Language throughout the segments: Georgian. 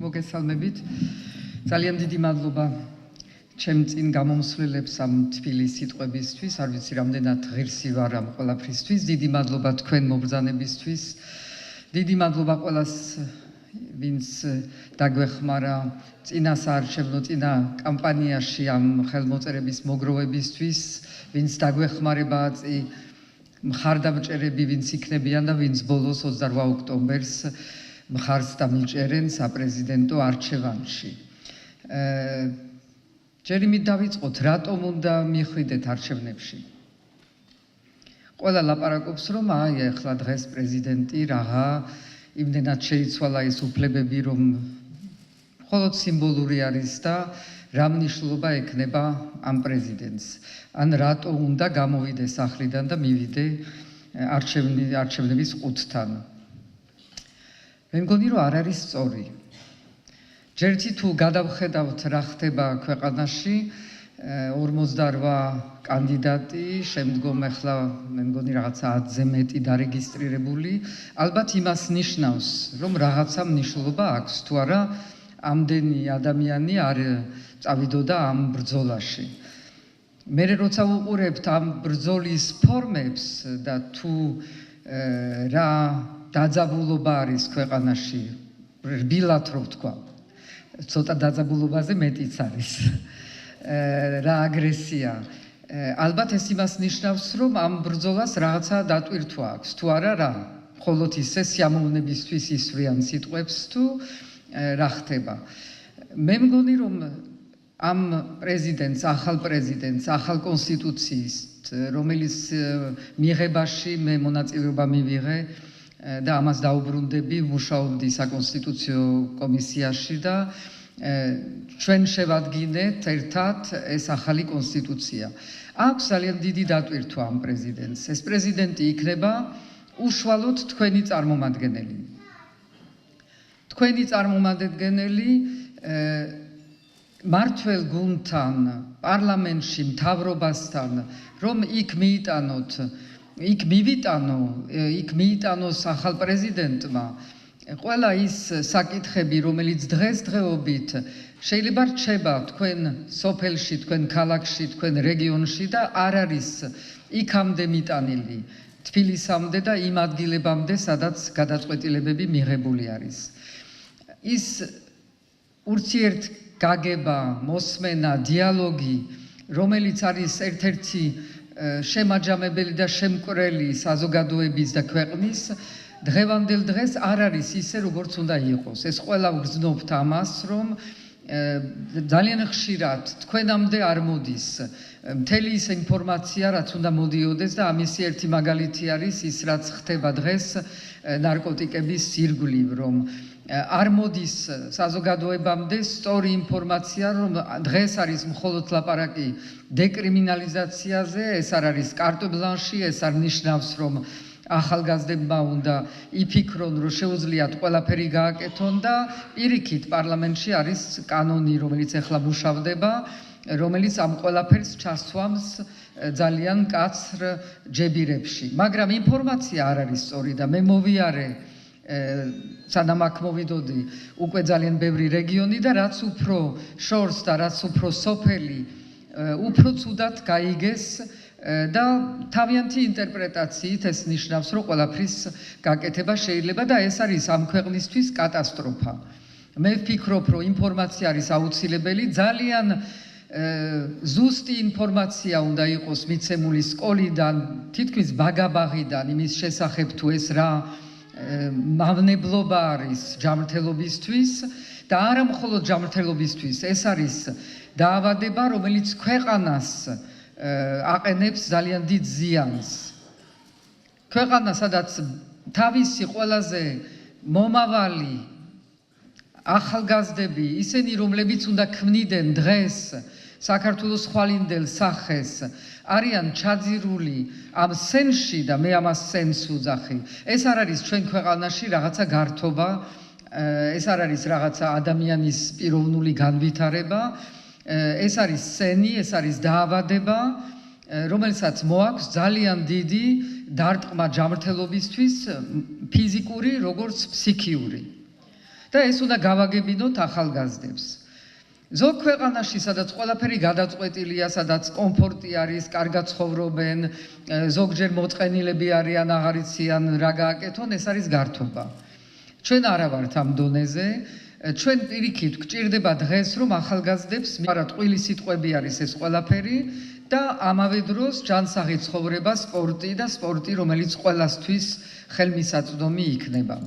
მოგესალმებით. ძალიან დიდი მადლობა ჩემ წინ გამომსვლელებს ამ თბილი სიტყვებისთვის. არ ვიცი რამდენად ღირსი ვარ ამ ყველაფრისთვის. დიდი მადლობა თქვენ მობრძანებისთვის. დიდი მადლობა ყველას ვინც დაგვეხმარა წინა საარჩევნო წინა კამპანიაში ამ ხელმოწერების მოგროვებისთვის, ვინც დაგვეხმარება მხარდამჭერები ვინც იქნებიან და ვინც ბოლოს 28 ოქტომბერს მხარს დამიჭერენ საპრეზიდენტო არჩევანში. ჯერ იმით დავიწყოთ, რატომ უნდა მიხვიდეთ არჩევნებში. ყველა ლაპარაკობს, რომ ახლა დღეს პრეზიდენტი რაღა იმდენად შეიცვალა ეს უფლებები, რომ მხოლოდ სიმბოლური არის და რა მნიშვნელობა ექნება ამ პრეზიდენტს. ან რატო უნდა გამოვიდე სახლიდან და მივიდე არჩევნების ყუთთან. მე მგონი, რომ არ არის სწორი. ჯერთი თუ გადავხედავთ რა ხდება ქვეყანაში, 48 კანდიდატი, შემდგომ ახლა მე მგონი რაღაცა 10-ზე მეტი დარეგისტრირებული, ალბათ იმას ნიშნავს, რომ რაღაცა მნიშვნელობა აქვს, თუ არა ამდენი ადამიანი არ წავიდოდა ამ ბრძოლაში. მე როცა ვუყურებთ ამ ბრძოლის ფორმებს და თუ რა დაძაბულობა არის ქვეყანაში, რბილად რო ვთქვა, ცოტა დაძაბულობაზე მეტიც არის. რა აგრესია. ალბათ ეს იმას ნიშნავს, რომ ამ ბრძოლას რაღაცა დატვირთვა აქვს, თუ არა რა. მხოლოდ ისე სიამოვნებისთვის ისვრიან სიტყვებს თუ რა ხდება. მე მგონი, რომ ამ პრეზიდენტს, ახალ კონსტიტუციის, რომელიც მიღებაში მე მონაწილეობა მივიღე და ამას დაუბრუნდები, მუშაობდი საკონსტიტუციო კომისიაში და ჩვენ შევადგინეთ ერთად ეს ახალი კონსტიტუცია. აქვს ძალიან დიდი დატვირთვა ამ პრეზიდენტს. ეს პრეზიდენტი იქნება უშუალოდ თქვენი წარმომადგენელი. თქვენი წარმომადგენელი მართველ გუნდთან, პარლამენტში, მთავრობასთან, რომ იქ მიიტანოს ახალ პრეზიდენტმა ყველა ის საკითხები, რომელიც დღესდღეობით შეიძლება რჩება თქვენ სოფელში, თქვენ ქალაქში, თქვენ რეგიონში და არ არის იქამდე მიტანილი, თბილისამდე და იმ ადგილებამდე, სადაც გადაწყვეტილებები მიღებული არის. ის ურთიერთგაგება, მოსმენა, დიალოგი, რომელიც არის ერთ-ერთი შემაჯამებელი და შემკვრელი საზოგადოების და ქვეყნის, დღევანდელ დღეს არ არის ისე, როგორც უნდა იყოს. ეს ყველა ვგრძნობთ ამას, რომ ძალიან ხშირად თქვენამდე არ მოდის მთელი ის ინფორმაცია, რაც უნდა მოდიოდეს და ამისი ერთი მაგალითი არის ის, რაც ხდება დღეს ნარკოტიკების ირგვლივ, რომ არ მოდის საზოგადოებამდე სწორი ინფორმაცია, რომ დღეს არის მხოლოდ ლაპარაკი დეკრიმინალიზაციაზე, ეს არ არის კარტ ბლანში, ეს არ ნიშნავს, რომ ახალგაზრდებმა უნდა იფიქრონ, რომ შეუძლიათ ყველაფერი გააკეთონ და პირიქით პარლამენტში არის კანონი, რომელიც ახლა მუშავდება, რომელიც ამ ყველაფერს ჩასვამს ძალიან მკაცრ ჯებირებში. მაგრამ ინფორმაცია არ არის სწორი და მე მოვიარე სანამ აქ მოვიდოდი უკვე ძალიან ბევრი რეგიონი და რაც უფრო შორს და რაც უფრო სოფელი, უფრო ცუდად გაიგეს და თავიანთი ინტერპრეტაციით ეს ნიშნავს, რომ ყველაფრის გაკეთება შეიძლება და ეს არის ამ ქვეყნისთვის კატასტროფა. მე ვფიქრობ, რომ ინფორმაცია არის აუცილებელი, ძალიან ზუსტი ინფორმაცია უნდა იყოს მიცემული სკოლიდან, თითქმის ბაგაბაღიდან იმის შესახებ, თუ ეს რა მავნებლობა არის ჯანმრთელობისთვის და არა მხოლოდ ჯანმრთელობისთვის, ეს არის დაავადება, რომელიც ქვეყანას აყენებს ძალიან დიდ ზიანს. ქვეყანა, სადაც თავისი ყველაზე მომავალი ახალგაზრდები, ისინი, რომლებიც უნდა ქმნიდნენ დღეს საქართველოს ხვალინდელ სახეს, არიან ჩაძირული ამ სენში და მე ამას სენს ვუძახი. ეს არ არის ჩვენ ქვეყანაში რაღაცა გართობა, ეს არ არის რაღაცა ადამიანის პიროვნული განვითარება, ეს არის სენი, ეს არის დაავადება, რომელსაც მოაქვს ძალიან დიდი დარტყმა ჯანმრთელობისთვის, ფიზიკური, როგორც ფსიქიური. და ეს უნდა გავაგებინოთ ახალგაზრდებს. ზოგ ქვეყანაში, სადაც ყველაფერი გადაწყვეტილია, სადაც კომფორტი არის, კარგად ცხოვრობენ, ზოგჯერ მოწყენილები არიან, აღარ იციან რა გააკეთონ, ეს არის გართობა. ჩვენ არა ვართ ამ დონეზე. ჩვენ პირიქით გვჭირდება დღეს, რომ ახალგაზრდებს მარა ტყვილი სიტყვები არის ეს ყველაფერი და ამავე დროს ჯანსაღი ცხოვრება, სპორტი და სპორტი, რომელიც ყველასთვის ხელმისაწვდომი იქნება.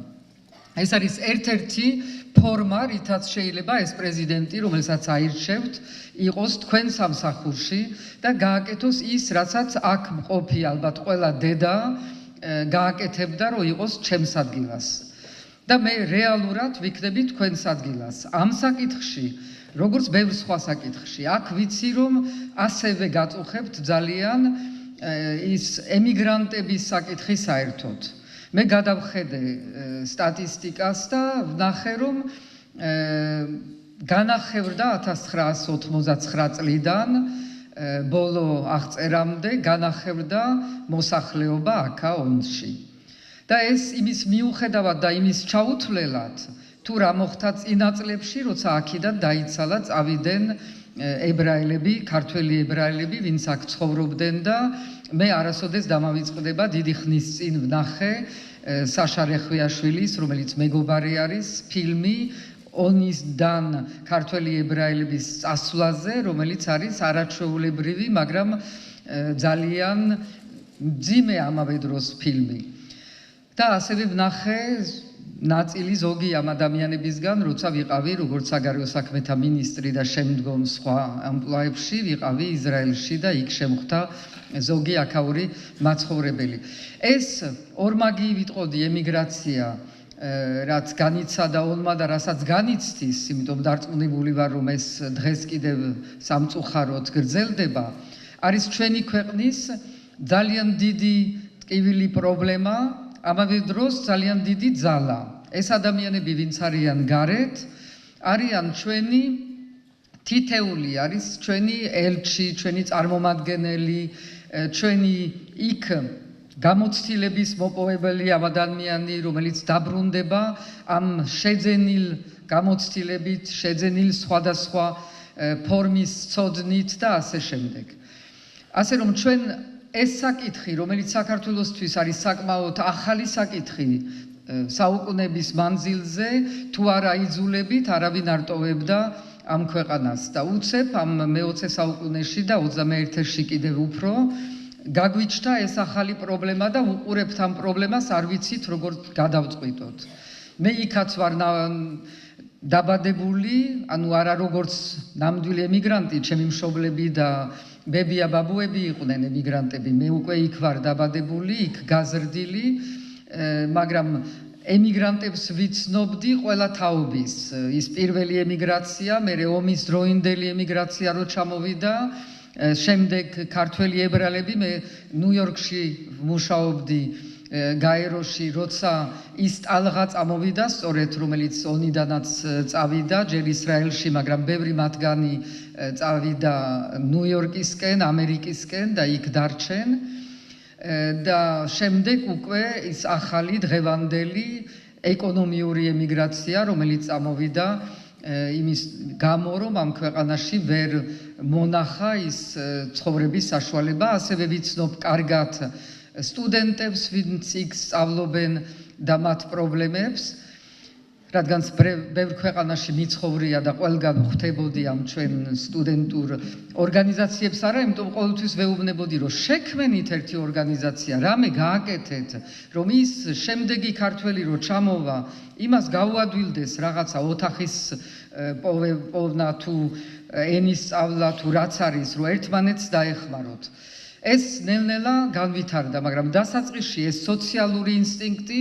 ეს არის ერთ-ერთი ფორმა, რითაც შეიძლება ეს პრეზიდენტი, რომელსაც აირჩევთ, იყოს თქვენ სამსახურში და გააკეთოს ის, რასაც აქ მყოფი ალბათ ყველა დედა გააკეთებდა, რომ იყოს ჩემს ადგილას. და მე რეალურად ვიქნები თქვენს ადგილას. ამ საკითხში, როგორც ბევრ სხვა საკითხში, აქ ვიცი, რომ ასევე გაწუხებთ ძალიან ის ემიგრანტების საკითხი საერთოდ. მე გადავხედე სტატისტიკას და ვნახე, რომ განახევრდა 1989 წლიდან ბოლო აღწერამდე განახევრდა მოსახლეობა აქა ონში. და ეს იმის მიუხედავად და იმის ჩაუთვლელად, თუ რა მოხდა წინა წლებში, როცა აქედან დაიცალა, წავიდნენ ებრაელები, ქართველი ებრაელები, ვინც აქ ცხოვრობდნენ და მე არასოდეს დამავიწყდება დიდი ხნის წინ ვნახე საშა რეხვიაშვილის, რომელიც მეგობარი არის, ფილმი ონისდან ქართველი ებრაელების წასვლაზე, რომელიც არის არაჩვეულებრივი, მაგრამ ძალიან მძიმე ამავე დროს ფილმი. და ასევე ვნახე ნაწილი ზოგი ამ ადამიანებისგან, როცა ვიყავი როგორც საგარეო საქმეთა მინისტრი და შემდგომ სხვა ამპლუაებში, ვიყავი ისრაელში და იქ შემხვდა ზოგი აქაური მაცხოვრებელი. ეს ორმაგი ვიტყოდი ემიგრაცია, რაც განიცადა ონმა და რასაც განიცდის, იმიტომ დარწმუნებული ვარ, რომ ეს დღეს კიდევ სამწუხაროდ გრძელდება, არის ჩვენი ქვეყნის ძალიან დიდი ტკივილი პრობლემა, ამავე დროს ძალიან დიდი ძალა. ეს ადამიანები, ვინც არიან გარეთ, არიან ჩვენი თითეული, არის ჩვენი ელჩი, ჩვენი წარმომადგენელი, ჩვენი იქ გამოცდილების მოპოვებელი ადამიანი, რომელიც დაბრუნდება ამ შეძენილ გამოცდილებით, შეძენილ სხვადასხვა ფორმის ცოდნით და ასე შემდეგ. ასე რომ ჩვენ ეს საკითხი, რომელიც საქართველოსთვის არის საკმაოდ ახალი საკითხი, საუკუნების მანძილზე, თუ არა იძულებით, არავინ არ ტოვებდა ამ ქვეყანას და უცებ ამ მე-20 საუკუნეში და 21-ში კიდევ უფრო გაგვიჩნდა ეს ახალი პრობლემა და უყურებთ ამ პრობლემას, არ ვიცით როგორ გადავწყვიტოთ. მე იქაც ვარ დაბადებული, ანუ არა როგორც ნამდვილი ემიგრანტი, ჩემი მშობლები და ბებია ბაბუები იყვნენ ემიგრანტები, მე უკვე იქ ვარ დაბადებული, იქ გაზრდილი, მაგრამ ემიგრანტებს ვიცნობდი ყველა თაობის. ის პირველი ემიგრაცია, მერე ომის დროინდელი ემიგრაცია რო ჩამოვიდა, შემდეგ ქართველი ებრაელები, მე ნიუ-იორკში ვმუშაობდი, გაეროში, როცა ის ტალღა წამოვიდა, სწორედ რომელიც ონიდანაც წავიდა, ჯერ ისრაელში, მაგრამ ბევრი მათგანი წავიდა ნიუ-იორკისკენ, ამერიკისკენ და იქ დარჩენ. და შემდეგ უკვე ის ახალი დღევანდელი ეკონომიური ემიგრაცია, რომელიც წამოვიდა იმის გამო, რომ ამ ქვეყანაში ვერ მონახა ის ცხოვრების საშუალება, ასევე ვიცნობ კარგად სტუდენტებს, ვინც იქ სწავლობენ და მათ პრობლემებს, რადგან ბევრ ქვეყანაში მიცხოვრია და ყველგან ხვდებოდი ამ ჩვენ სტუდენტურ ორგანიზაციებს არა, იმიტომ ყოველთვის ვეუბნებოდი, რომ შექმენით ერთი ორგანიზაცია, რამე გააკეთეთ, რომ ის შემდეგი ქართველი რო ჩამოვა, იმას გაუადვილდეს რაღაცა ოთახის პოვნა თუ ენის სწავლა თუ რაც არის, რომ ერთმანეთს დაეხმაროთ. ეს ნელ-ნელა განვითარდა, მაგრამ დასაწყისში ეს სოციალური ინსტინქტი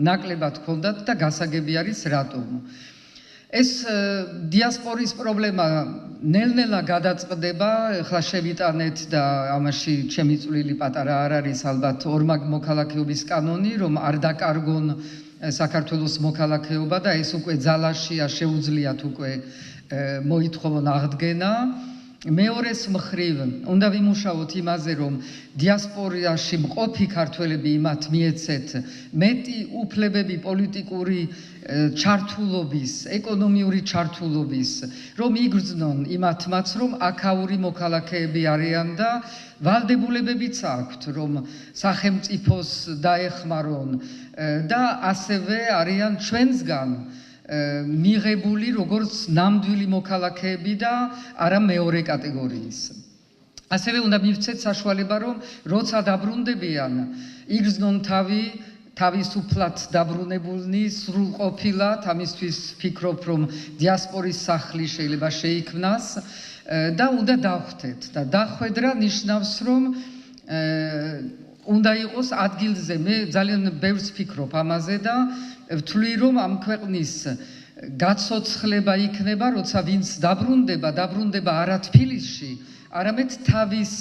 ნაკლებად ჰქონდათ და გასაგები არის რატომ. ეს დიასპორის პრობლემა ნელ-ნელა გადაწყდება, ახლა შევიტანეთ და ამაში ჩემი წვლილი პატარა არ არის ალბათ ორმაგ მოქალაქეობის კანონი, რომ არ დაკარგონ საქართველოს მოქალაქეობა და ეს უკვე ძალაშია, შეუძლიათ უკვე მოითხოვონ აღდგენა. მეორეს მხრივ უნდა ვიმუშაოთ იმაზე, რომ დიასპორაში მყოფი ქართველები იმათ მიეცეთ მეტი უფლებები პოლიტიკური ჩართულობის, ეკონომიური ჩართულობის, რომ იგრძნონ იმათმაც, რომ აქაური მოქალაქეები არიან და ვალდებულებებიც აქვთ, რომ სახელმწიფოს დაეხმარონ და ასევე არიან ჩვენსგან მიღებული როგორც ნამდვილი მოქალაქეები და არა მეორე კატეგორიის. ასევე უნდა მივცეთ საშუალება, რომ როცა დაბრუნდებიან, იგრძნონ თავისუფლად დაბრუნებულნი სრულყოფილად, ამისთვის ვფიქრობ, რომ დიასპორის სახლი შეიძლება შეიქმნას და უნდა დავხვდეთ და დახვედრა ნიშნავს, რომ უნდა იყოს ადგილზე. მე ძალიან ბევრს ვფიქრობ ამაზე და ვთვლი, რომ ამ ქვეყნის გაცოცხლება იქნება, როცა ვინც დაბრუნდება არა თბილისში, არამედ თავის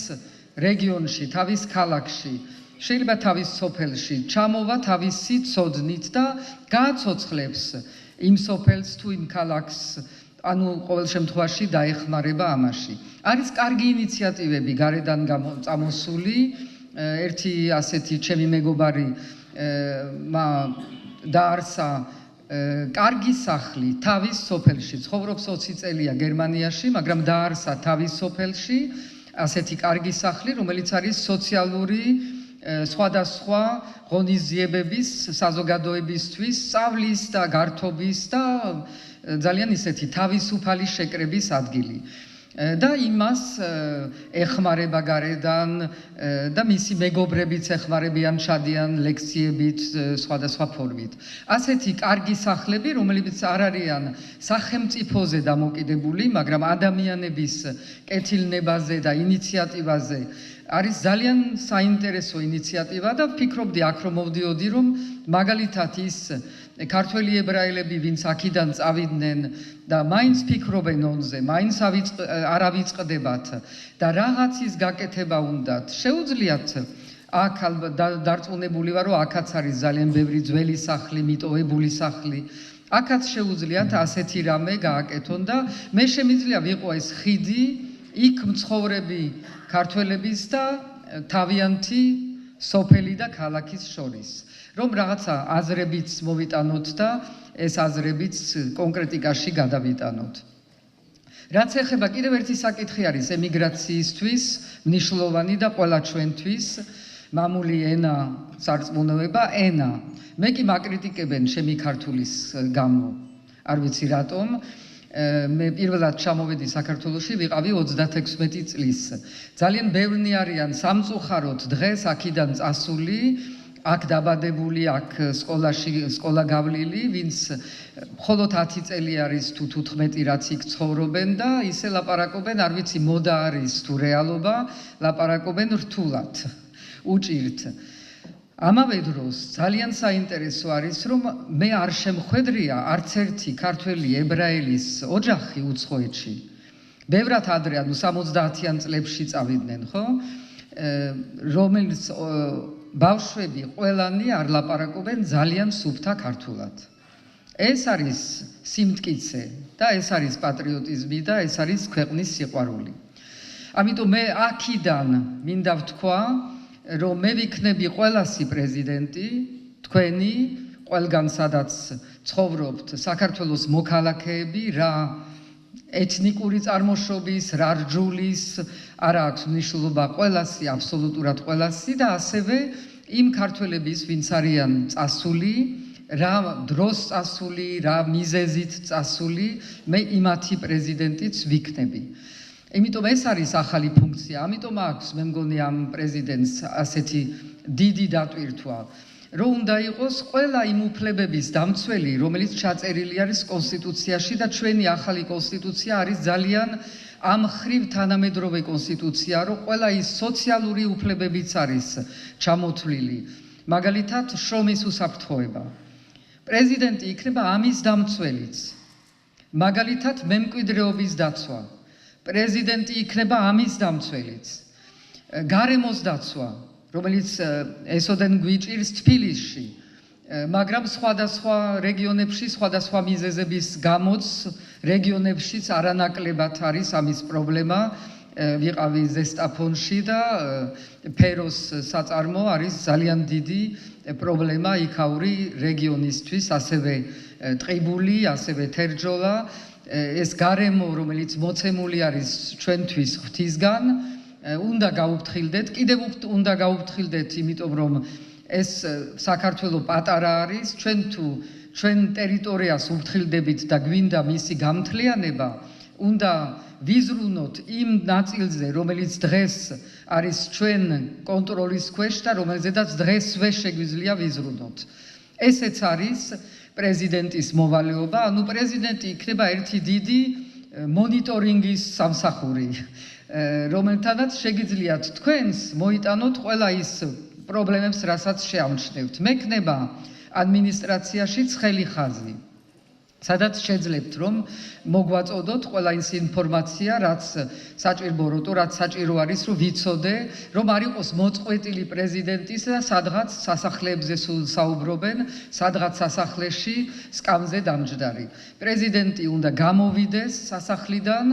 რეგიონში, თავის ქალაქში, შეიძლება თავის სოფელში, ჩამოვა თავისი ცოდნით და გააცოცხლებს იმ სოფელს თუ იმ ქალაქს, ანუ ყოველ შემთხვევაში დაეხმარება ამაში. არის კარგი ინიციატივები გარედან წამოსული, ერთი ასეთი ჩემი მეგობარი დაარსა კარგი სახლი თავის სოფელში, ცხოვრობს 20 წელია გერმანიაში, მაგრამ დაარსა თავის სოფელში ასეთი კარგი სახლი, რომელიც არის სოციალური სხვადასხვა ღონისძიებების, საზოგადოებისთვის, სწავლის და გართობის და ძალიან ისეთი თავისუფალი შეკრების ადგილი. და იმას ეხმარება გარედან და მისი მეგობრებიც ეხმარებიან, ჩადიან ლექციებით, სხვადასხვა ფორმით. ასეთი კარგი სახლები, რომლებიც არ არიან სახელმწიფოზე დამოკიდებული, მაგრამ ადამიანების კეთილნებაზე და ინიციატივაზე არის ძალიან საინტერესო ინიციატივა და ვფიქრობდი აქ რომ მოვდიოდი, რომ მაგალითად ის ქართველი ებრაელები, ვინც აქედან წავიდნენ და მაინც ფიქრობენ ონზე, მაინც არ ავიწყდებათ და რაღაცის გაკეთება უნდათ. შეუძლიათ აქ დარწმუნებული ვარ, რომ აქაც არის ძალიან ბევრი ძველი სახლი, მიტოვებული სახლი. აქაც შეუძლიათ ასეთი რამე გააკეთონ და მე შემიძლია ვიყო ეს ხიდი იქ მცხოვრები ქართველების და თავიანთი სოფელი და ქალაქის შორის. რომ რაღაცა აზრებიც მოვიტანოთ და ეს აზრებიც კონკრეტიკაში გადავიტანოთ. რაც ეხება კიდევ ერთი საკითხი არის ემიგრაციისთვის მნიშვნელოვანი და ყველა ჩვენთვის მამული ენა, სარწმუნოება ენა. მე კი მაკრიტიკებენ ჩემი ქართულის გამო. არ ვიცი რატომ. მე პირველად ჩამოვედი საქართველოში, ვიყავი 36 წლის. ძალიან ბევრნი არიან სამწუხაროდ დღეს აქედან წასული, აქ დაბადებული, აქ სკოლა გავლილი, ვინც მხოლოდ 10 წელი არის თუ 15 რაც იქ ცხოვრობენ და ისე ლაპარაკობენ, არ ვიცი მოდა არის თუ რეალობა, ლაპარაკობენ რთულად, უჭირთ. ამავე დროს ძალიან საინტერესო არის, რომ მე არ შემხვედრია არც ერთი ქართველი ებრაელის ოჯახი უცხოეთში. ბევრად ადრე, ანუ 70-იან წლებში წავიდნენ, ხო? რომელიც ბავშვები ყველანი არ ლაპარაკობენ ძალიან სუფთა ქართულად. ეს არის სიმტკიცე და ეს არის პატრიოტიზმი და ეს არის ქვეყნის სიყვარული. ამიტომ მე აქედან მინდა ვთქვა, რომ მე ვიქნები ყველასი პრეზიდენტი, თქვენი, ყველგან სადაც ცხოვრობთ საქართველოს მოქალაქეები, რა ეთნიკური წარმოშობის, რა რჯულის, არ აქვს მნიშვნელობა ყველასი, აბსოლუტურად ყველასი და ასევე იმ ქართველების, ვინც არიან წასული, რა დროს წასული, რა მიზეზით წასული, მე იმათი პრეზიდენტიც ვიქნები. იმიტომ ეს არის ახალი ფუნქცია, ამიტომ აქვს მე მგონი ამ პრეზიდენტს ასეთი დიდი დატვირთვა, რომ უნდა იყოს ყველა იმ უფლებების დამცველი, რომელიც ჩაწერილი არის კონსტიტუციაში და ჩვენი ახალი კონსტიტუცია არის ძალიან ამ ხრივ თანამედროვე კონსტიტუცია, რომ ყველა ის სოციალური უფლებებიც არის ჩამოთვლილი, მაგალითად შრომის უსაფრთხოება. პრეზიდენტი იქნება ამის დამცველიც, მაგალითად მემკვიდრეობის დაცვა. პრეზიდენტი იქნება ამის დამცველიც. გარემოს დაცვა, რომელიც ესოდენ გვიჭირს თბილისში, მაგრამ სხვადასხვა რეგიონებში, სხვადასხვა მიზეზების გამოც რეგიონებშიც არანაკლებად არის ამის პრობლემა. ვიყავი ზესტაფონში და ფეროს საწარმო არის ძალიან დიდი პრობლემა იქაური რეგიონისთვის, ასევე ტყიბული, ასევე თერჯოლა. ეს გარემო, რომელიც მოცემული არის ჩვენთვის ღვთისგან, უნდა გაუფრთხილდეთ, კიდევ უნდა გაუფრთხილდეთ, იმიტომ რომ ეს საქართველო პატარა არის, ჩვენ ტერიტორიას უფრთხილდებით და გვინდა მისი გამთლიანება, უნდა ვიზრუნოთ იმ ნაწილზე, რომელიც დღეს არის ჩვენ კონტროლის ქვეშ და რომელზედაც დღესვე შეგვიძლია ვიზრუნოთ. ესეც არის პრეზიდენტის მოვალეობა, ანუ პრეზიდენტი იქნება ერთი დიდი მონიტორინგის სამსახური, რომელთანაც შეგიძლიათ თქვენს მოიტანოთ ყველა ის პრობლემებს, რასაც შეამჩნევთ. მექნება ადმინისტრაციაში ცხელი ხაზი, სადაც შეძლებთ რომ მოგვაწოდოთ ყველა ის ინფორმაცია, რაც საჭირო არის, რომ ვიცოდე, რომ არ იყოს მოწყვეტილი პრეზიდენტის და სადღაც სასახლეებზე სულ საუბრობენ, სადღაც სასახლეში სკამზე დამჯდარი. პრეზიდენტი უნდა გამოვიდეს სასახლიდან,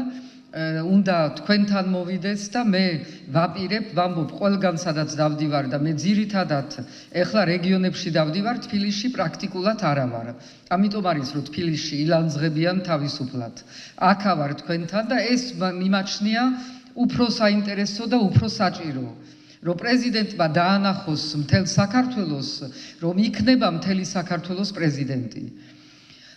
უნდა თქვენთან მოვიდეს და მე ვაპირებ, ვამბობ ყველგან სადაც დავდივარ და მე ძირითადად ეხლა რეგიონებში დავდივარ, თბილისში პრაქტიკულად არა ვარ. ამიტომ არის რომ თბილისში ილანძღებიან თავისუფლად. აქა ვარ თქვენთან და ეს მიმაჩნია უფრო საინტერესო და უფრო საჭირო. რომ პრეზიდენტმა დაანახოს მთელ საქართველოს, რომ იქნება მთელი საქართველოს პრეზიდენტი.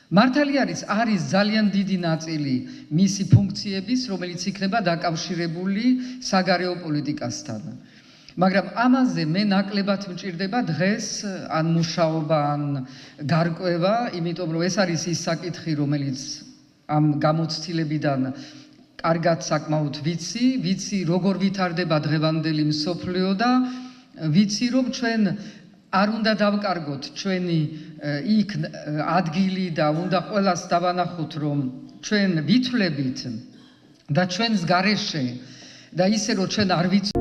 მართალია არის ძალიან დიდი ნაწილი მისი ფუნქციების, რომელიც იქნება დაკავშირებული საგარეო პოლიტიკასთან. მაგრამ ამაზე მე ნაკლებად მჭირდება დღეს ან მუშაობა, ან გარკვევა, იმიტომ რომ ეს არის ის საკითხი, რომელიც ამ გამოცდილებიდან კარგად საკმაოდ ვიცი, როგორ ვითარდება დღევანდელი მსოფლიო და ვიცი, რომ ჩვენ არ უნდა დავკარგოთ ჩვენი იქ ადგილი და უნდა ყველას დავანახოთ, რომ ჩვენ ვითვლებით და ჩვენს გარეშე და ისე რომ ჩვენ არ ვიცით